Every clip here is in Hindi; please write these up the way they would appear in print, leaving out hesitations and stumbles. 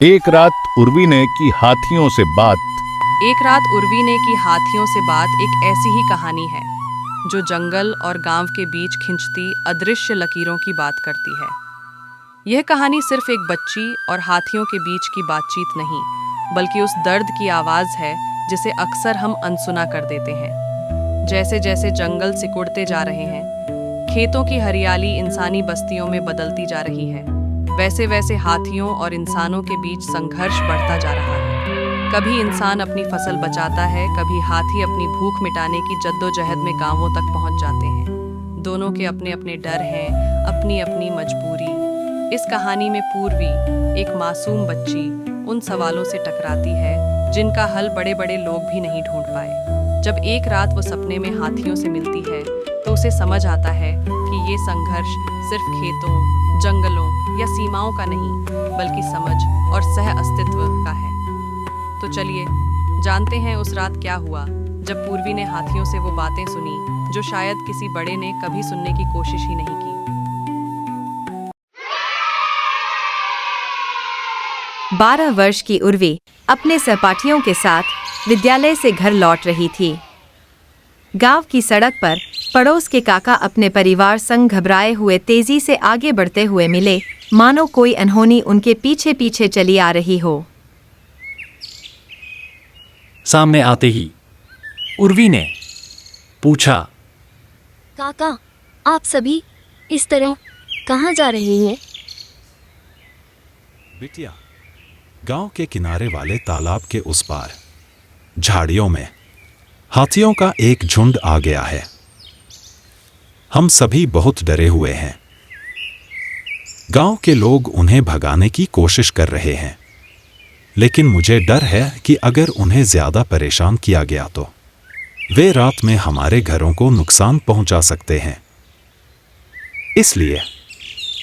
एक रात उर्वी ने की हाथियों से बात। एक रात उर्वी ने की हाथियों से बात एक ऐसी ही कहानी है जो जंगल और गांव के बीच खिंचती अदृश्य लकीरों की बात करती है। यह कहानी सिर्फ एक बच्ची और हाथियों के बीच की बातचीत नहीं, बल्कि उस दर्द की आवाज़ है जिसे अक्सर हम अनसुना कर देते हैं। जैसे जैसे जंगल सिकुड़ते जा रहे हैं, खेतों की हरियाली इंसानी बस्तियों में बदलती जा रही है, वैसे वैसे हाथियों और इंसानों के बीच संघर्ष बढ़ता जा रहा है। कभी इंसान अपनी फसल बचाता है, कभी हाथी अपनी भूख मिटाने की जद्दोजहद में गांवों तक पहुंच जाते हैं। दोनों के अपने अपने डर हैं, अपनी अपनी मजबूरी। इस कहानी में पूर्वी, एक मासूम बच्ची, उन सवालों से टकराती है जिनका हल बड़े बड़े लोग भी नहीं ढूंढ पाए। जब एक रात वो सपने में हाथियों से मिलती है तो उसे समझ आता है कि ये संघर्ष सिर्फ खेतों, जंगलों या सीमाओं का नहीं, बल्कि समझ और सह अस्तित्व का है। तो चलिए जानते हैं उस रात क्या हुआ जब पूर्वी ने हाथियों से वो बातें सुनी जो शायद किसी बड़े ने कभी सुनने की कोशिश ही नहीं की। 12 वर्ष की उर्वी अपने सहपाठियों के साथ विद्यालय से घर लौट रही थी। गांव की सड़क पर पड़ोस के काका अपने परिवार संग घबराए हुए तेजी से आगे बढ़ते हुए मिले, मानो कोई अनहोनी उनके पीछे पीछे चली आ रही हो। सामने आते ही उर्वी ने पूछा, काका, आप सभी इस तरह कहाँ जा रहे हैं? बिटिया, गांव के किनारे वाले तालाब के उस पार झाड़ियों में हाथियों का एक झुंड आ गया है। हम सभी बहुत डरे हुए हैं। गांव के लोग उन्हें भगाने की कोशिश कर रहे हैं, लेकिन मुझे डर है कि अगर उन्हें ज्यादा परेशान किया गया तो वे रात में हमारे घरों को नुकसान पहुंचा सकते हैं। इसलिए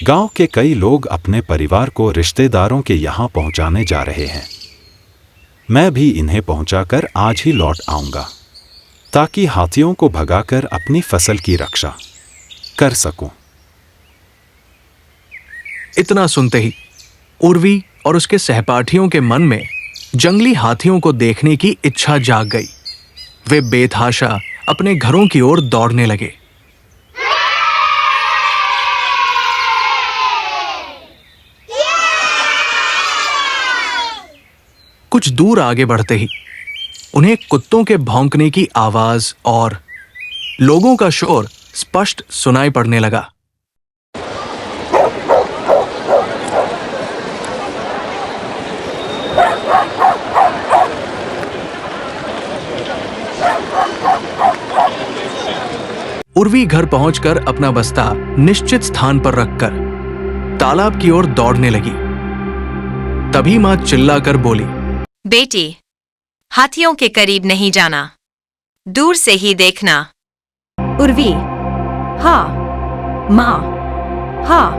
गांव के कई लोग अपने परिवार को रिश्तेदारों के यहां पहुंचाने जा रहे हैं। मैं भी इन्हें पहुंचाकर आज ही लौट आऊंगा, ताकि हाथियों को भगाकर अपनी फसल की रक्षा कर सकूं। इतना सुनते ही उर्वी और उसके सहपाठियों के मन में जंगली हाथियों को देखने की इच्छा जाग गई। वे बेतहाशा अपने घरों की ओर दौड़ने लगे। कुछ दूर आगे बढ़ते ही उन्हें कुत्तों के भौंकने की आवाज और लोगों का शोर स्पष्ट सुनाई पड़ने लगा। उर्वी घर पहुंचकर अपना बस्ता निश्चित स्थान पर रखकर तालाब की ओर दौड़ने लगी। तभी मां चिल्लाकर बोली, बेटी, हाथियों के करीब नहीं जाना, दूर से ही देखना। उर्वी हाँ माँ हाँ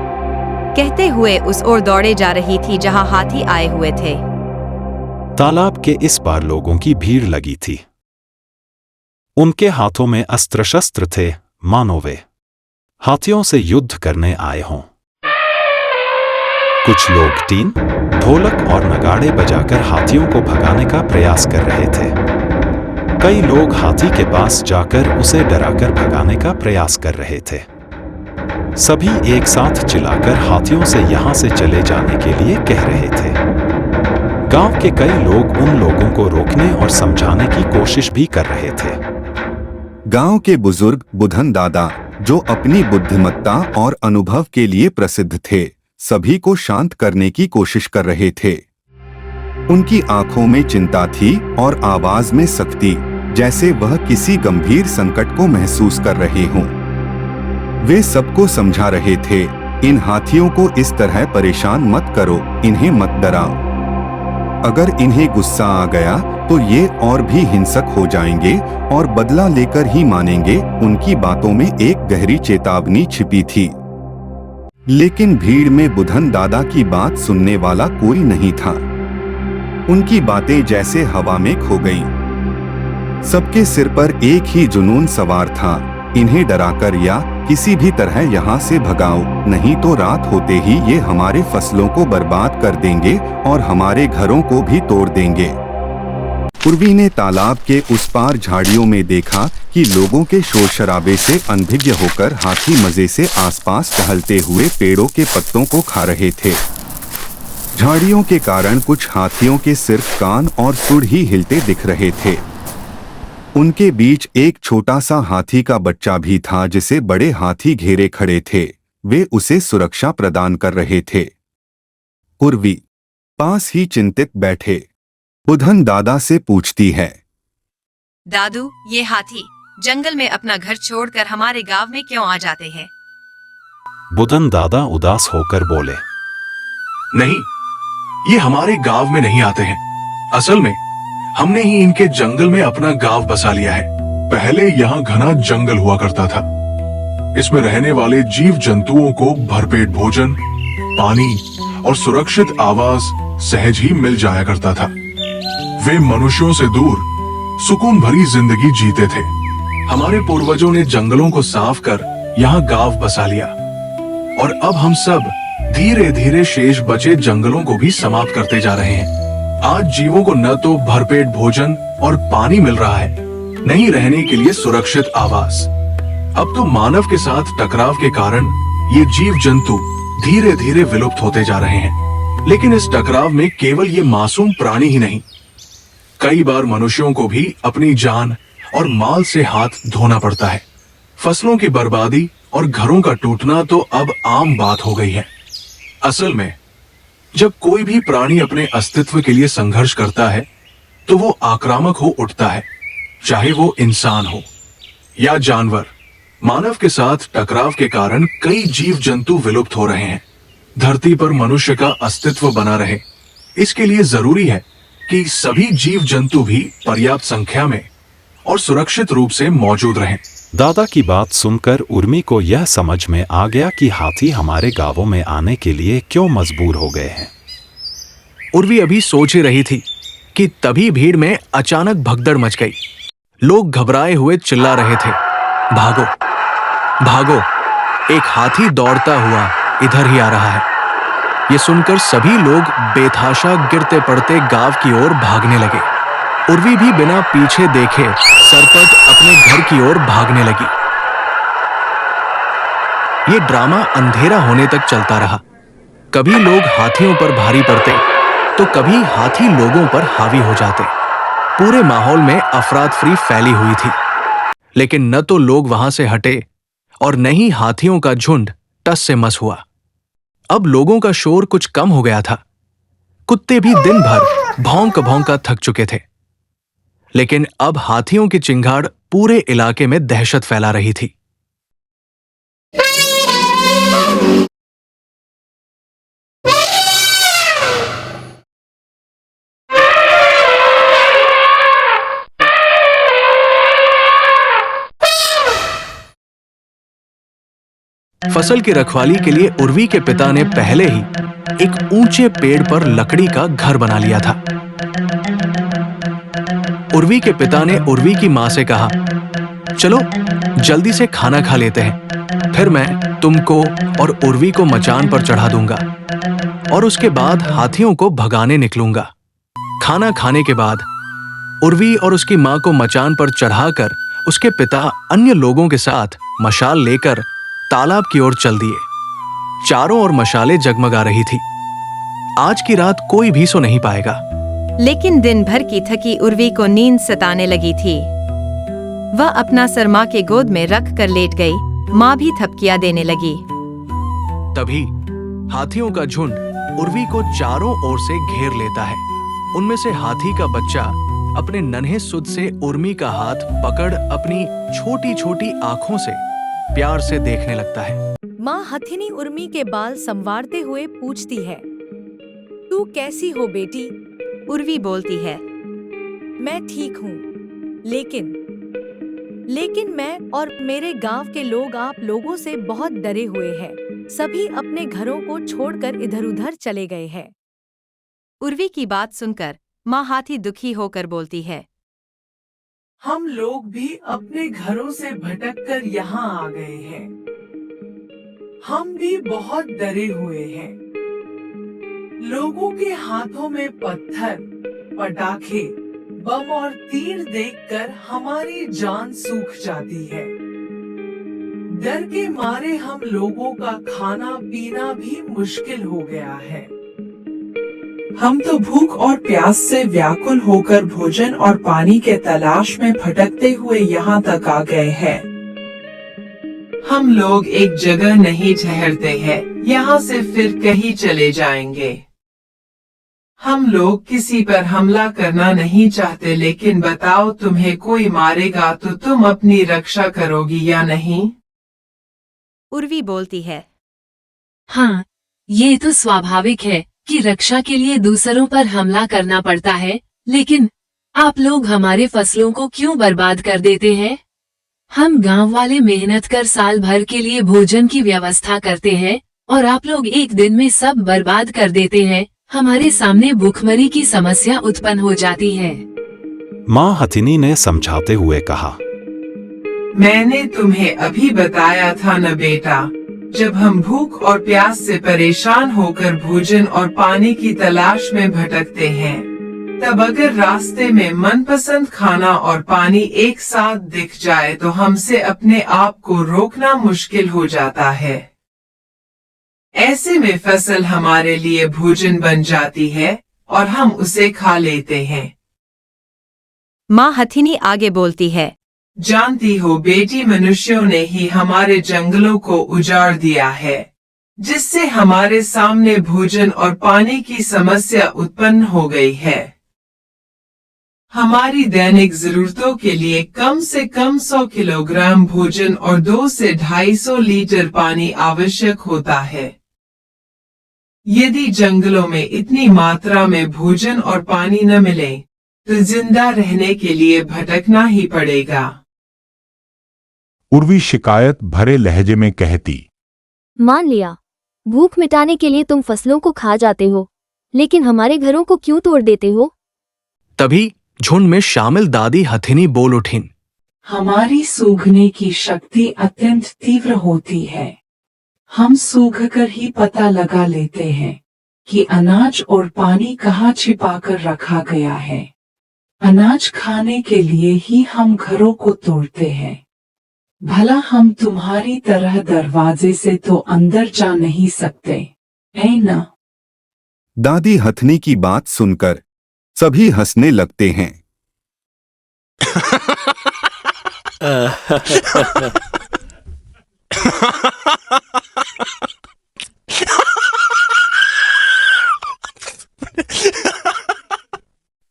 कहते हुए उस ओर दौड़े जा रही थी जहां हाथी आए हुए थे। तालाब के इस पार लोगों की भीड़ लगी थी। उनके हाथों में अस्त्र शस्त्र थे, मानो वे हाथियों से युद्ध करने आए हों। कुछ लोग टीन, ढोलक और नगाड़े बजाकर हाथियों को भगाने का प्रयास कर रहे थे। कई लोग हाथी के पास जाकर उसे डराकर भगाने का प्रयास कर रहे थे। सभी एक साथ चिल्लाकर हाथियों से यहां से चले जाने के लिए कह रहे थे। गांव के कई लोग उन लोगों को रोकने और समझाने की कोशिश भी कर रहे थे। गांव के बुजुर्ग बुधन दादा, जो अपनी बुद्धिमत्ता और अनुभव के लिए प्रसिद्ध थे, सभी को शांत करने की कोशिश कर रहे थे। उनकी आंखों में चिंता थी और आवाज में सख्ती, जैसे वह किसी गंभीर संकट को महसूस कर रहे हों। वे सबको समझा रहे थे, इन हाथियों को इस तरह परेशान मत करो, इन्हें मत डराओ। अगर इन्हें गुस्सा आ गया तो ये और भी हिंसक हो जाएंगे और बदला लेकर ही मानेंगे। उनकी बातों में एक गहरी चेतावनी छिपी थी। लेकिन भीड़ में बुधन दादा की बात सुनने वाला कोई नहीं था। उनकी बातें जैसे हवा में खो गईं। सबके सिर पर एक ही जुनून सवार था, इन्हें डराकर या किसी भी तरह यहाँ से भगाओ, नहीं तो रात होते ही ये हमारे फसलों को बर्बाद कर देंगे और हमारे घरों को भी तोड़ देंगे। उर्वी ने तालाब के उस पार झाड़ियों में देखा कि लोगों के शोर शराबे से अनभिज्ञ होकर हाथी मजे से आसपास टहलते हुए पेड़ों के पत्तों को खा रहे थे। झाड़ियों के कारण कुछ हाथियों के सिर्फ कान और सुर ही हिलते दिख रहे थे। उनके बीच एक छोटा सा हाथी का बच्चा भी था जिसे बड़े हाथी घेरे खड़े थे। वे उसे सुरक्षा प्रदान कर रहे थे। उर्वी पास ही चिंतित बैठे बुधन दादा से पूछती है, दादू, ये हाथी जंगल में अपना घर छोड़कर हमारे गांव में क्यों आ जाते हैं? बुधन दादा उदास होकर बोले, नहीं, ये हमारे गांव में नहीं आते हैं। असल में हमने ही इनके जंगल में अपना गांव बसा लिया है। पहले यहाँ घना जंगल हुआ करता था। इसमें रहने वाले जीव जंतुओं को भरपेट भोजन, पानी और सुरक्षित आवास सहज ही मिल जाया करता था। वे मनुष्यों से दूर सुकून भरी जिंदगी जीते थे। हमारे पूर्वजों ने जंगलों को साफ कर यहाँ गांव बसा लिया और अब हम सब धीरे धीरे शेष बचे जंगलों को भी समाप्त करते जा रहे हैं। आज जीवों को न तो भरपेट भोजन और पानी मिल रहा है, न ही रहने के लिए सुरक्षित आवास। अब तो मानव के साथ टकराव के कारण ये जीव जंतु धीरे धीरे विलुप्त होते जा रहे हैं। लेकिन इस टकराव में केवल ये मासूम प्राणी ही नहीं, कई बार मनुष्यों को भी अपनी जान और माल से हाथ धोना पड़ता है। फसलों की बर्बादी और घरों का टूटना तो अब आम बात हो गई है। असल में जब कोई भी प्राणी अपने अस्तित्व के लिए संघर्ष करता है तो वो आक्रामक हो उठता है, चाहे वो इंसान हो या जानवर। मानव के साथ टकराव के कारण कई जीव जंतु विलुप्त हो रहे हैं। धरती पर मनुष्य का अस्तित्व बना रहे, इसके लिए जरूरी है कि सभी जीव जंतु भी पर्याप्त संख्या में और सुरक्षित रूप से मौजूद रहें। दादा की बात सुनकर उर्मी को यह समझ में आ गया कि हाथी हमारे गांवों में आने के लिए क्यों मजबूर हो गए हैं। उर्वी अभी सोच ही रही थी कि तभी भीड़ में अचानक भगदड़ मच गई। लोग घबराए हुए चिल्ला रहे थे, भागो भागो, एक हाथी दौड़ता हुआ इधर ही आ रहा है। ये सुनकर सभी लोग बेतहाशा गिरते पड़ते गांव की ओर भागने लगे। उर्वी भी बिना पीछे देखे सरपट अपने घर की ओर भागने लगी। ये ड्रामा अंधेरा होने तक चलता रहा। कभी लोग हाथियों पर भारी पड़ते तो कभी हाथी लोगों पर हावी हो जाते। पूरे माहौल में अफरा तफरी फैली हुई थी, लेकिन न तो लोग वहां से हटे और न ही हाथियों का झुंड टस से मस हुआ। अब लोगों का शोर कुछ कम हो गया था। कुत्ते भी दिन भर भौंक भौंका थक चुके थे, लेकिन अब हाथियों की चिंगाड़ पूरे इलाके में दहशत फैला रही थी। फसल की रखवाली के लिए उर्वी के पिता ने पहले ही एक ऊंचे पेड़ पर लकड़ी का घर बना लिया था। उर्वी के पिता ने उर्वी की मां से कहा, चलो जल्दी से खाना खा लेते हैं, फिर मैं तुमको और उर्वी को मचान पर चढ़ा दूंगा और उसके बाद हाथियों को भगाने निकलूंगा। खाना खाने के बाद उर्वी और उसकी मां को मचान पर चढ़ाकर उसके पिता अन्य लोगों के साथ मशाल लेकर तालाब की ओर चल दिए। चारों ओर मशालें जगमगा रही थी। आज की रात कोई भी सो नहीं पाएगा। लेकिन दिन भर की थकी उर्वी को नींद सताने लगी थी। वह अपना सर माँ के गोद में रख कर लेट गई। माँ भी थपकियां देने लगी। तभी हाथियों का झुंड उर्वी को चारों ओर से घेर लेता है। उनमें से हाथी का बच्चा अपने नन्हे सुध से उर्मी का हाथ पकड़ अपनी छोटी छोटी आंखों से प्यार से देखने लगता है। माँ हथिनी उर्मी के बाल संवारते हुए पूछती है, तू कैसी हो बेटी? उर्वी बोलती है, मैं ठीक हूँ, लेकिन मैं और मेरे गांव के लोग आप लोगों से बहुत डरे हुए हैं। सभी अपने घरों को छोड़कर इधर-उधर चले गए हैं। उर्वी की बात सुनकर माँ हाथी दुखी होकर बोलती है, हम लोग भी अपने घरों से भटक कर यहाँ आ गए हैं। हम भी बहुत डरे हुए हैं। लोगों के हाथों में पत्थर, पटाखे, बम और तीर देखकर हमारी जान सूख जाती है। डर के मारे हम लोगों का खाना पीना भी मुश्किल हो गया है। हम तो भूख और प्यास से व्याकुल होकर भोजन और पानी के तलाश में भटकते हुए यहाँ तक आ गए हैं। हम लोग एक जगह नहीं ठहरते हैं, यहाँ से फिर कहीं चले जाएंगे। हम लोग किसी पर हमला करना नहीं चाहते, लेकिन बताओ तुम्हें कोई मारेगा तो तुम अपनी रक्षा करोगी या नहीं? उर्वी बोलती है। हाँ, ये तो स्वाभाविक है कि रक्षा के लिए दूसरों पर हमला करना पड़ता है, लेकिन आप लोग हमारे फसलों को क्यों बर्बाद कर देते हैं? हम गांव वाले मेहनत कर साल भर के लिए भोजन की व्यवस्था करते हैं और आप लोग एक दिन में सब बर्बाद कर देते हैं। हमारे सामने भूखमरी की समस्या उत्पन्न हो जाती है। माँ हथिनी ने समझाते हुए कहा, मैंने तुम्हें अभी बताया था न बेटा, जब हम भूख और प्यास से परेशान होकर भोजन और पानी की तलाश में भटकते हैं, तब अगर रास्ते में मनपसंद खाना और पानी एक साथ दिख जाए तो हमसे अपने आप को रोकना मुश्किल हो जाता है। ऐसे में फसल हमारे लिए भोजन बन जाती है और हम उसे खा लेते हैं। माँ हथिनी आगे बोलती है। जानती हो बेटी, मनुष्यों ने ही हमारे जंगलों को उजाड़ दिया है, जिससे हमारे सामने भोजन और पानी की समस्या उत्पन्न हो गई है। हमारी दैनिक जरूरतों के लिए कम से कम 100 किलोग्राम भोजन और 2 से 250 लीटर पानी आवश्यक होता है। यदि जंगलों में इतनी मात्रा में भोजन और पानी न मिले तो जिंदा रहने के लिए भटकना ही पड़ेगा। उर्वी शिकायत भरे लहजे में कहती, मान लिया, भूख मिटाने के लिए तुम फसलों को खा जाते हो, लेकिन हमारे घरों को क्यों तोड़ देते हो? तभी झुंड में शामिल दादी हथिनी बोल उठीं। हमारी सूंघने की शक्ति अत्यंत तीव्र होती है। हम सूंघकर ही पता लगा लेते हैं कि अनाज और पानी कहाँ छिपाकर रखा गया है। अनाज खाने के लिए ही हम घरों को तोड़ते हैं। भला हम तुम्हारी तरह दरवाजे से तो अंदर जा नहीं सकते, है ना? दादी हथनी की बात सुनकर सभी हंसने लगते हैं।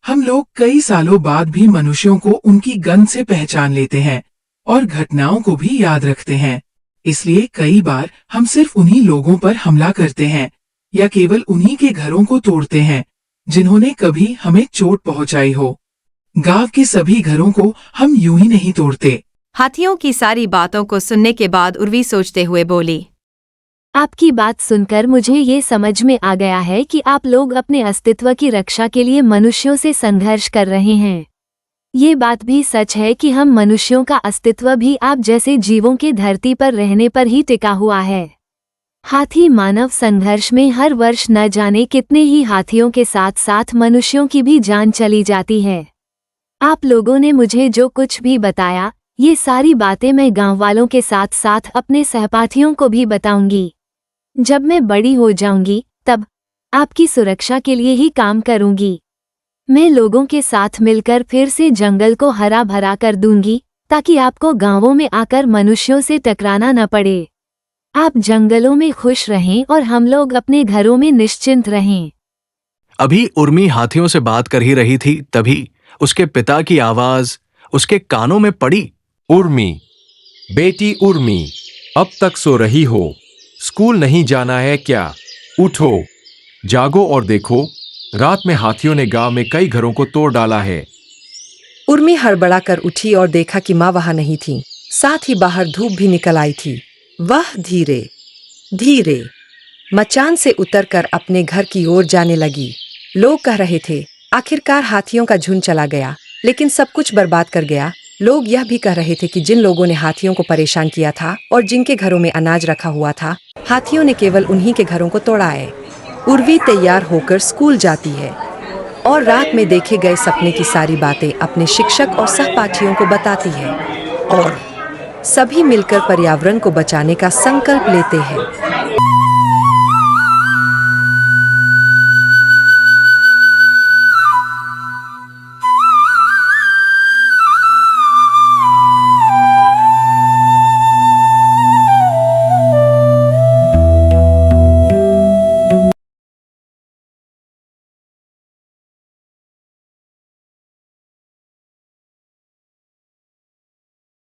हम लोग कई सालों बाद भी मनुष्यों को उनकी गंध से पहचान लेते हैं और घटनाओं को भी याद रखते हैं। इसलिए कई बार हम सिर्फ उन्हीं लोगों पर हमला करते हैं या केवल उन्हीं के घरों को तोड़ते हैं जिन्होंने कभी हमें चोट पहुंचाई हो। गांव के सभी घरों को हम यूं ही नहीं तोड़ते। हाथियों की सारी बातों को सुनने के बाद उर्वी सोचते हुए बोली, आपकी बात सुनकर मुझे ये समझ में आ गया है कि आप लोग अपने अस्तित्व की रक्षा के लिए मनुष्यों से संघर्ष कर रहे हैं। ये बात भी सच है कि हम मनुष्यों का अस्तित्व भी आप जैसे जीवों के धरती पर रहने पर ही टिका हुआ है। हाथी मानव संघर्ष में हर वर्ष न जाने कितने ही हाथियों के साथ साथ मनुष्यों की भी जान चली जाती है। आप लोगों ने मुझे जो कुछ भी बताया, ये सारी बातें मैं गांव वालों के साथ साथ अपने सहपाठियों को भी बताऊंगी। जब मैं बड़ी हो जाऊंगी तब आपकी सुरक्षा के लिए ही काम करूंगी। मैं लोगों के साथ मिलकर फिर से जंगल को हरा भरा कर दूंगी ताकि आपको गांवों में आकर मनुष्यों से टकराना न पड़े। आप जंगलों में खुश रहें और हम लोग अपने घरों में निश्चिंत रहें। अभी उर्मी हाथियों से बात कर ही रही थी, तभी उसके पिता की आवाज उसके कानों में पड़ी। उर्मी, बेटी उर्मी, अब तक सो रही हो? स्कूल नहीं जाना है क्या? उठो, जागो और देखो, रात में हाथियों ने गांव में कई घरों को तोड़ डाला है। उर्मी हड़बड़ा कर उठी और देखा कि माँ वहां नहीं थी। साथ ही बाहर धूप भी निकल आई थी। वह धीरे धीरे मचान से उतरकर अपने घर की ओर जाने लगी। लोग कह रहे थे, आखिरकार हाथियों का झुंड चला गया, लेकिन सब कुछ बर्बाद कर गया। लोग यह भी कह रहे थे कि जिन लोगों ने हाथियों को परेशान किया था और जिनके घरों में अनाज रखा हुआ था, हाथियों ने केवल उन्हीं के घरों को तोड़ा है। उर्वी तैयार होकर स्कूल जाती है और रात में देखे गए सपने की सारी बातें अपने शिक्षक और सहपाठियों को बताती है और सभी मिलकर पर्यावरण को बचाने का संकल्प लेते हैं।